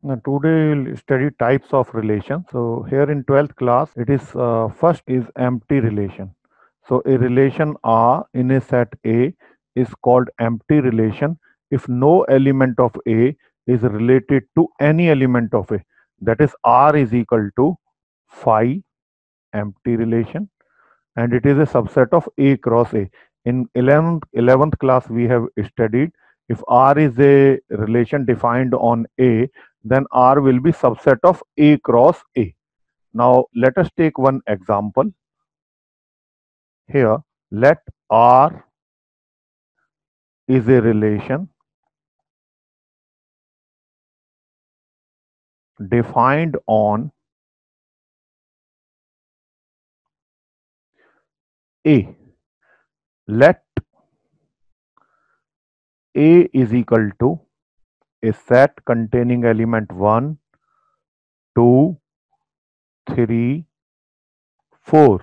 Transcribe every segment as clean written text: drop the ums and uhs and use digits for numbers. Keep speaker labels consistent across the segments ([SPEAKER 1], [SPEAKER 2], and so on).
[SPEAKER 1] Now, today we'll study types of relations. So here in 12th class, it is first is empty relation. So a relation R in a set A is called empty relation if no element of A is related to any element of A. That is R is equal to phi empty relation, and it is a subset of A cross A. In 11th class, we have studied if R is a relation defined on A, then R will be subset of A cross A. Now, let us take one example. Here, let R is a relation defined on A. Let A is equal to a set containing element 1, 2, 3, 4.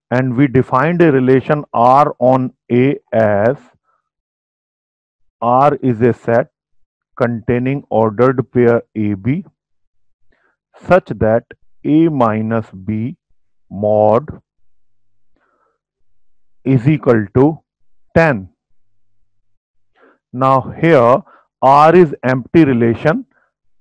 [SPEAKER 1] And we defined a relation R on A as R is a set containing ordered pair AB such that A minus B mod is equal to 10. Now here R is empty relation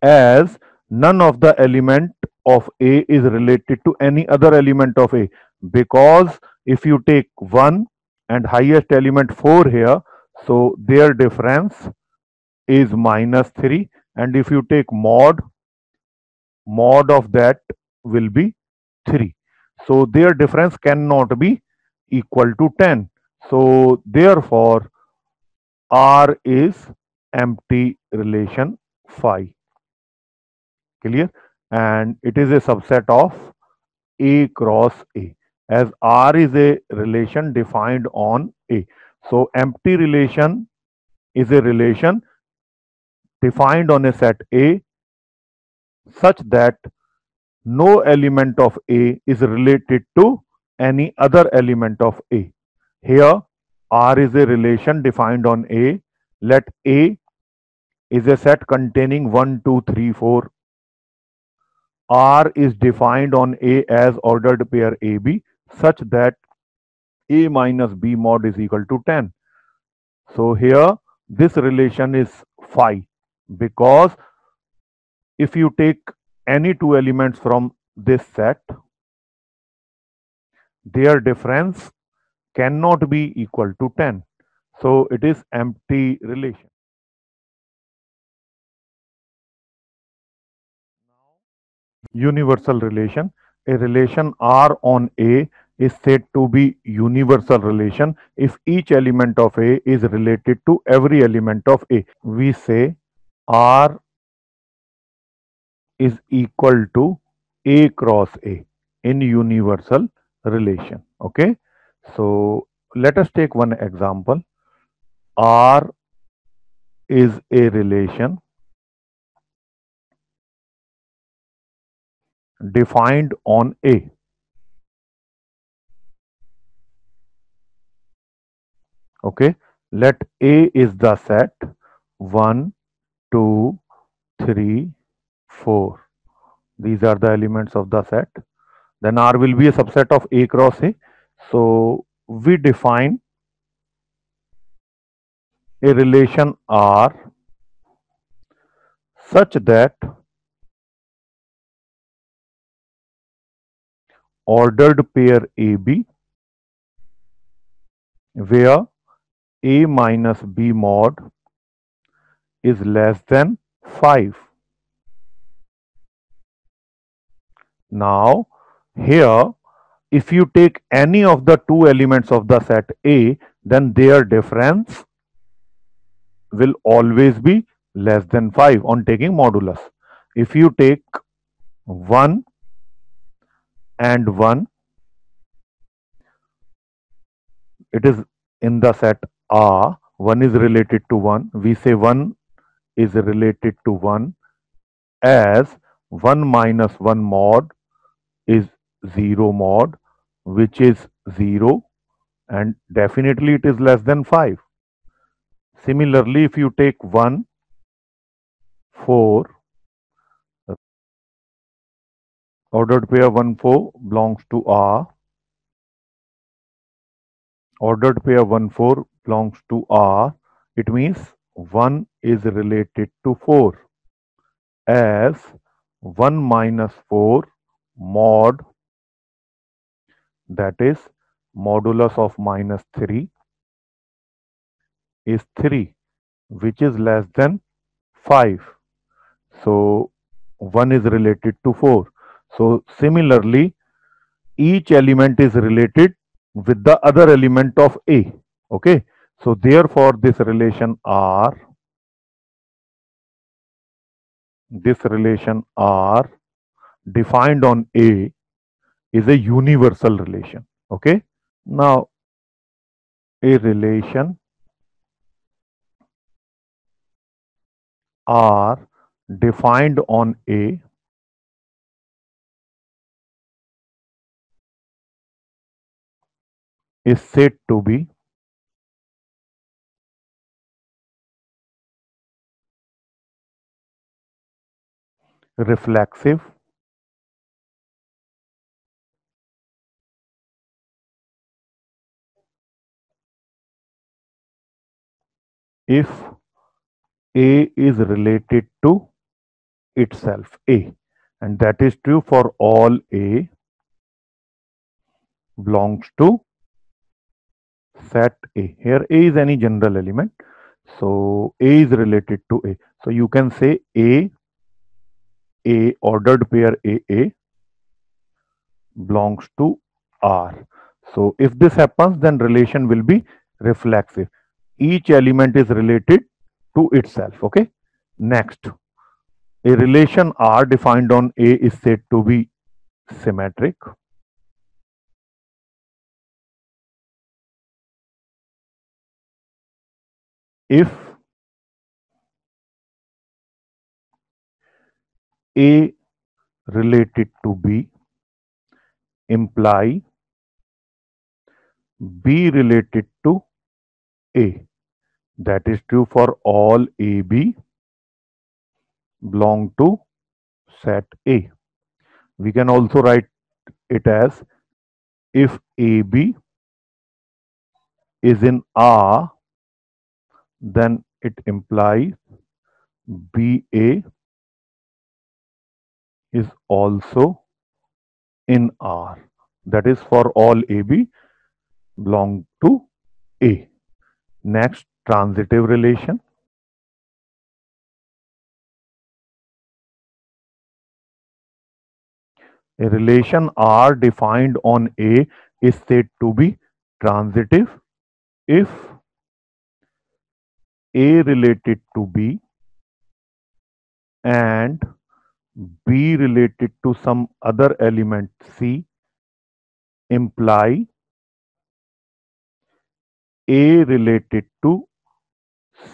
[SPEAKER 1] as none of the element of A is related to any other element of A, because if you take 1 and highest element 4 here, so their difference is minus 3, and if you take mod of that will be 3. So their difference cannot be equal to 10. So therefore R is empty relation phi. Clear? And it is a subset of A cross A, as R is a relation defined on A. So empty relation is a relation defined on a set A such that no element of A is related to any other element of A. Here R is a relation defined on A. Let A is a set containing 1, 2, 3, 4. R is defined on A as ordered pair AB such that A minus B mod is equal to 10. So here this relation is phi, because if you take any two elements from this set, their difference cannot be equal to 10. So it is empty relation. Universal relation. A relation R on A is said to be universal relation if each element of A is related to every element of A. We say R is equal to A cross A in universal relation. Okay. So let us take one example. R is a relation defined on A. Okay. Let A is the set 1, 2, 3, 4. These are the elements of the set. Then R will be a subset of A cross A. So we define a relation R such that ordered pair AB where A minus B mod is less than 5. Now here if you take any of the two elements of the set A, then their difference will always be less than 5 on taking modulus. If you take 1 and 1, it is in the set R, 1 is related to 1. We say 1 is related to 1 as 1 minus 1 mod is 0 mod, which is 0, and definitely it is less than 5. Similarly, if you take 1, 4, Ordered pair 1, 4 belongs to R. Ordered pair 1, 4 belongs to R. It means 1 is related to 4 as 1 minus 4 mod, that is modulus of minus 3 is 3, which is less than 5. So 1 is related to 4. So similarly, each element is related with the other element of A. Okay. So therefore this relation R defined on A is a universal relation. Okay. Now a relation R defined on A is said to be reflexive if A is related to itself, A, and that is true for all A belongs to set A. Here A is any general element, so A is related to A. So you can say A ordered pair A belongs to R. So if this happens, then relation will be reflexive. Each element is related to itself. Okay. Next, a relation R defined on A is said to be symmetric if A related to B imply B related to A. That is true for all AB belong to set A. We can also write it as if AB is in R, then it implies BA is also in R. That is for all AB belong to A. Next, transitive relation. A relation R defined on A is said to be transitive if A related to B and B related to some other element C imply A related to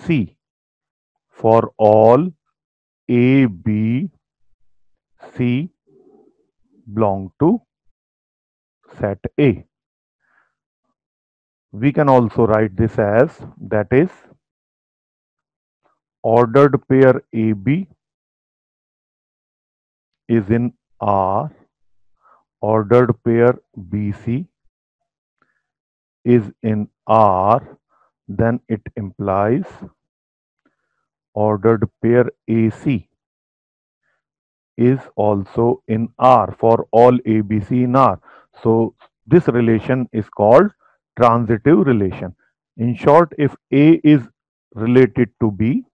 [SPEAKER 1] C for all A, B, C belong to set A. We can also write this as, that is, ordered pair AB is in R, ordered pair BC is in R, then it implies ordered pair AC is also in R for all ABC in R. So this relation is called transitive relation. In short, if A is related to B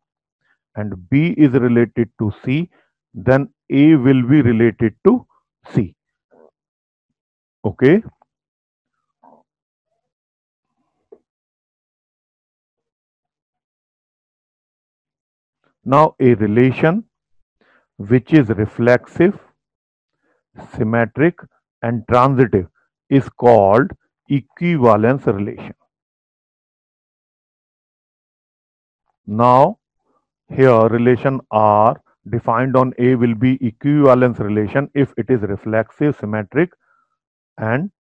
[SPEAKER 1] and B is related to C, then A will be related to C. Okay. Now a relation which is reflexive, symmetric and transitive is called equivalence relation. Now here relation R defined on A will be equivalence relation if it is reflexive, symmetric and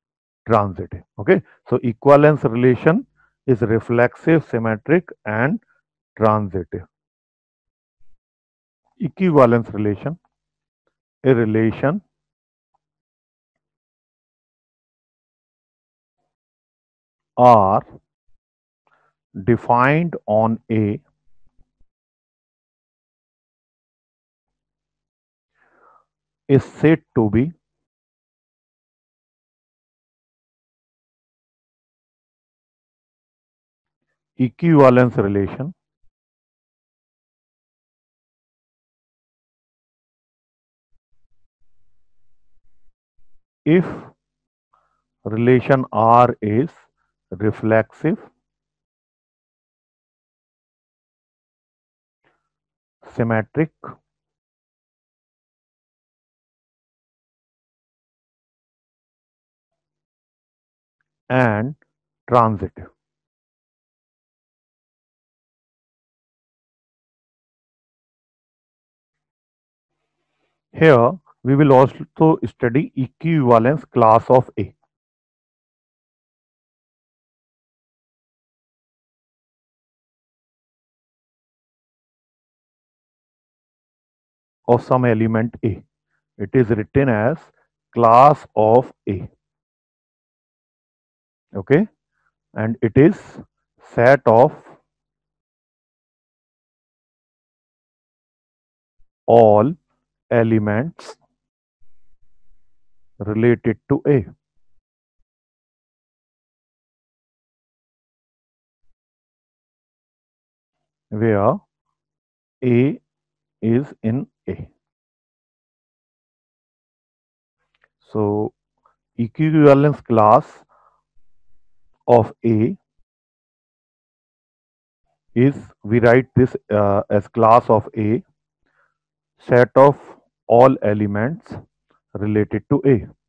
[SPEAKER 1] transitive. Okay. So equivalence relation is reflexive, symmetric and transitive. Equivalence relation, a relation are defined on A is said to be equivalence relation if relation R is reflexive, symmetric, and transitive. Here we will also study equivalence class of A of some element A. It is written as class of A. Okay, and it is set of all elements related to A, where A is in A. So equivalence class of A is, we write this as class of A, set of all elements related to A.